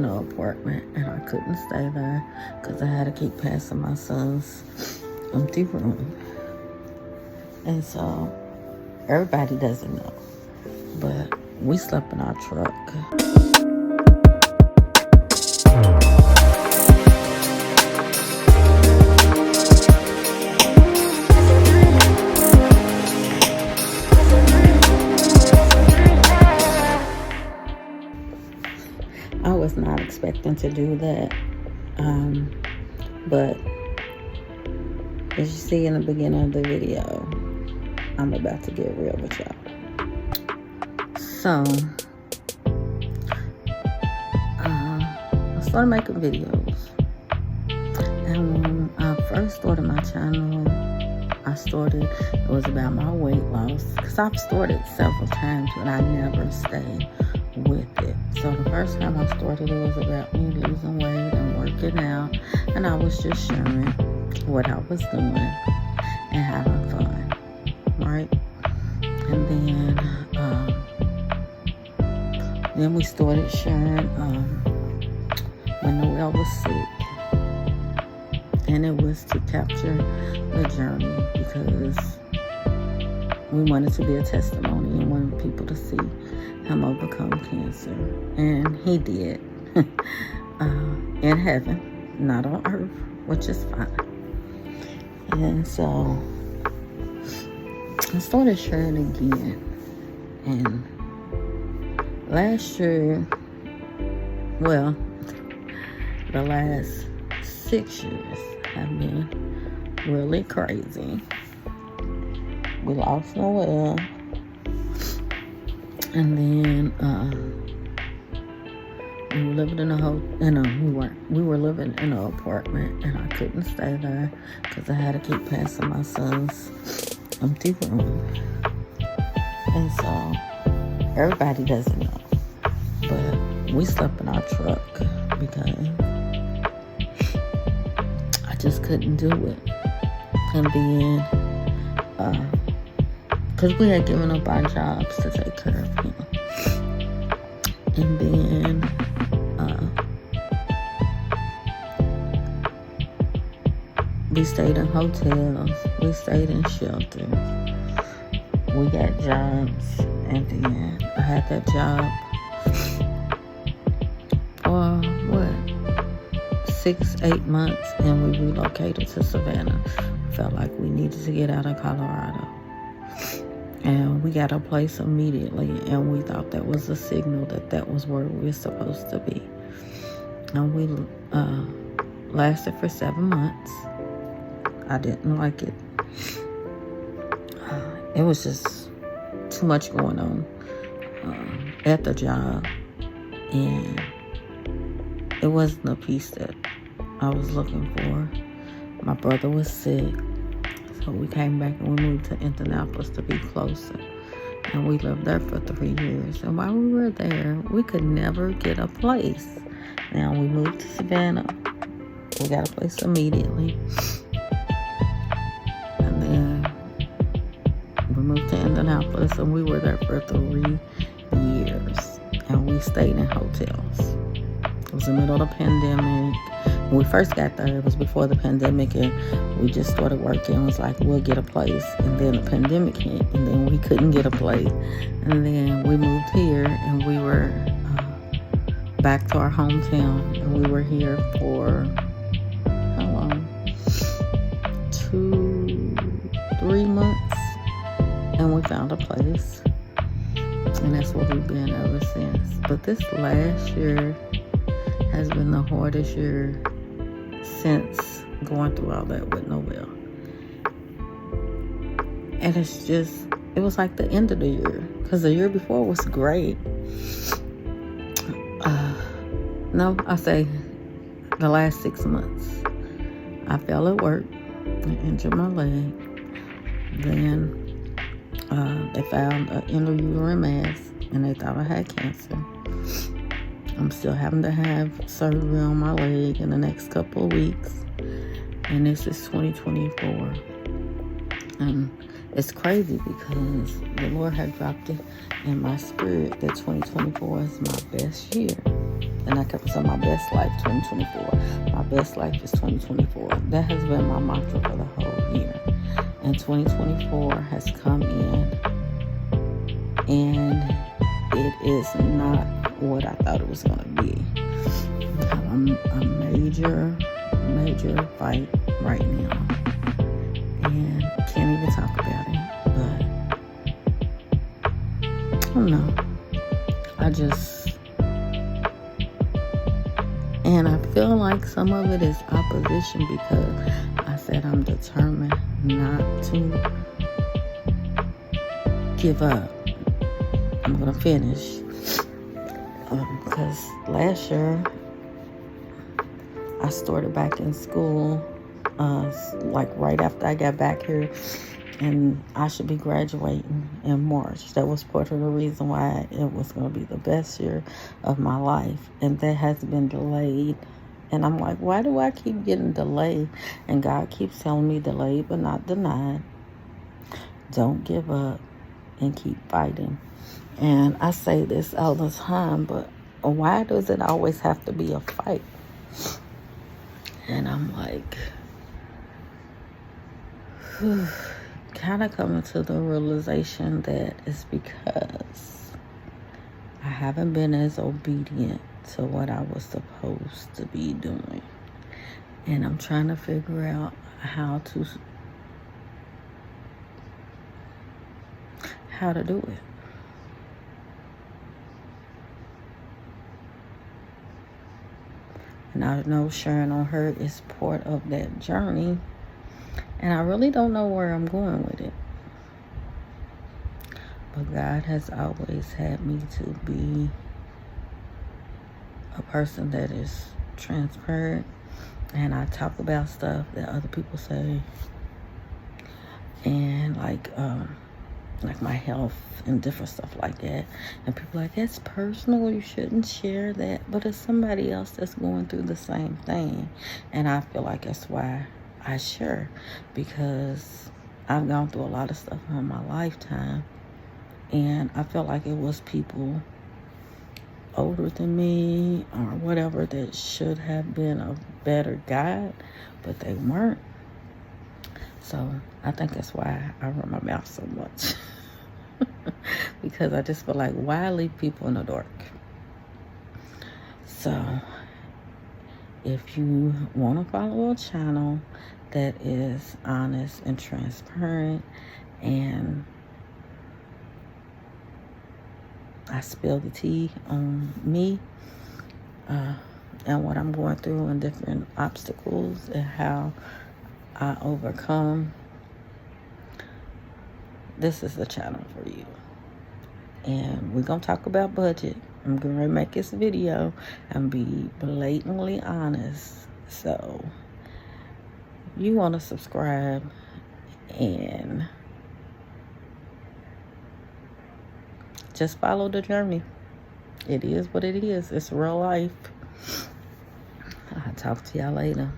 apartment, and I couldn't stay there because I had to keep passing my son's empty room. And so everybody doesn't know, but we slept in our truck. I was not expecting to do that, but as you see in the beginning of the video, I'm about to get real with y'all. So, I started making videos, and when I first started my channel, it was about my weight loss, because I've started several times, but I never stayed with it. So the first time I started, it was about me losing weight and working out, and I was just sharing what I was doing and having fun, right? And then we started sharing when Renewal was sick, and it was to capture the journey, because we wanted to be a testimony and wanted people to see him overcome cancer, and he did. In heaven, not on earth, which is fine. And so I started sharing again, and last year, well, the last 6 years have been really crazy. We lost Noel, and then we were living we were living in an apartment, and I couldn't stay there because I had to keep passing my son's empty room. And so everybody doesn't know, but we slept in our truck because I just couldn't do it. And then because we had given up our jobs to take care of him. And then we stayed in hotels, we stayed in shelters, we got jobs, and then I had that job for 6-8 months, and we relocated to Savannah. Felt like we needed to get out of Colorado, and we got a place immediately, and we thought that was a signal that was where we were supposed to be. And we lasted for 7 months. I didn't like it. It was just too much going on at the job, and it wasn't the peace that I was looking for. My brother was sick, so we came back and we moved to Indianapolis to be closer, and we lived there for 3 years. And while we were there, we could never get a place. Now we moved to Savannah. We got a place immediately, and then we moved to Indianapolis, and we were there for 3 years, and we stayed in hotels. It was the middle of the pandemic. When we first got there, it was before the pandemic, and we just started working. It was like, we'll get a place. And then the pandemic hit, and then we couldn't get a place. And then we moved here, and we were back to our hometown. And we were here for, how long? 2-3 months. And we found a place. And that's where we've been ever since. But this last year has been the hardest year since going through all that with Noel. And it was like the end of the year, because the year before was great. No, I say the last 6 months. I fell at work and injured my leg. Then they found an intrauterine mass, and they thought I had cancer. I'm still having to have surgery on my leg in the next couple of weeks. And this is 2024. And it's crazy because the Lord had dropped it in my spirit that 2024 is my best year. And I kept saying my best life 2024. My best life is 2024. That has been my mantra for the whole year. And 2024 has come in, and it is not what I thought it was going to be. I'm a major fight right now, and can't even talk about it. But I don't know. And I feel like some of it is opposition, because I said I'm determined not to give up. I'm gonna finish, because last year I started back in school, like right after I got back here, and I should be graduating in March. That was part of the reason why it was going to be the best year of my life, and that has been delayed. And I'm like, why do I keep getting delayed? And God keeps telling me delayed but not denied. Don't give up and keep fighting. And I say this all the time, but why does it always have to be a fight? And I'm like, kind of coming to the realization that it's because I haven't been as obedient to what I was supposed to be doing. And I'm trying to figure out how to do it. And I know sharing on her is part of that journey. And I really don't know where I'm going with it. But God has always had me to be a person that is transparent. And I talk about stuff that other people say. And like my health and different stuff like that. And people are like, that's personal, you shouldn't share that. But it's somebody else that's going through the same thing. And I feel like that's why I share, because I've gone through a lot of stuff in my lifetime, and I felt like it was people older than me or whatever that should have been a better guide, but they weren't. So I think that's why I run my mouth so much. Because I just feel like, why leave people in the dark? So if you want to follow a channel that is honest and transparent, and I spill the tea on me and what I'm going through and different obstacles and how I overcome, this is the channel for you. And we're going to talk about budget. I'm going to make this video and be blatantly honest. So you want to subscribe and just follow the journey. It is what it is. It's real life. I'll talk to y'all later.